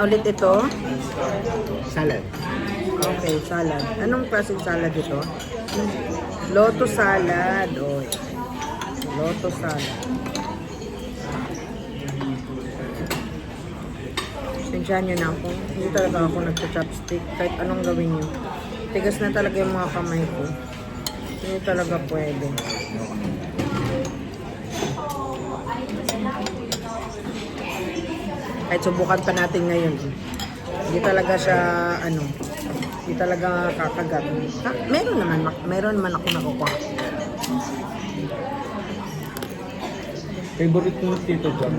Ulit ito. Salad. Okay, salad. Anong klaseng salad ito? Lotus salad. Oh, lotus salad. Sensyahan nyo na ako. Hindi talaga ako nagsa-chopstick. Kahit anong gawin nyo. Tigas na talaga yung mga kamay ko. Hindi talaga pwede. Kahit subukan pa natin ngayon. Hindi talaga siya, hindi talaga kakagat. Ha, meron naman ako nakukuha. Favorite mo Tito John.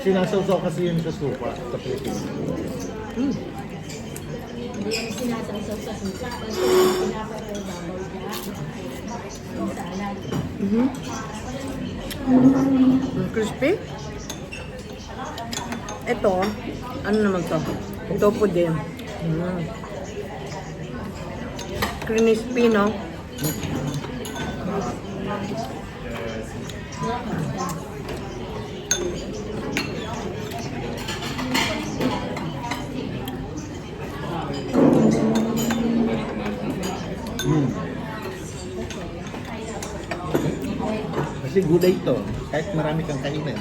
Sinasawsaw kasi yun sa supa sa Pilipinas. Hindi yan sinasawsaw sa suka. Kasi pinaparoy babaw niya. Yung salad. Crispy. Ito, ano naman to? Ito po din. Crispy, no? Kasi gulay to, kahit marami kang kainin.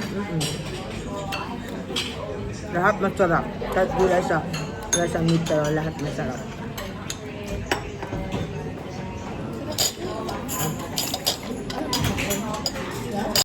Lahat masarap. Kahit gulay sa meat, pero lahat masarap.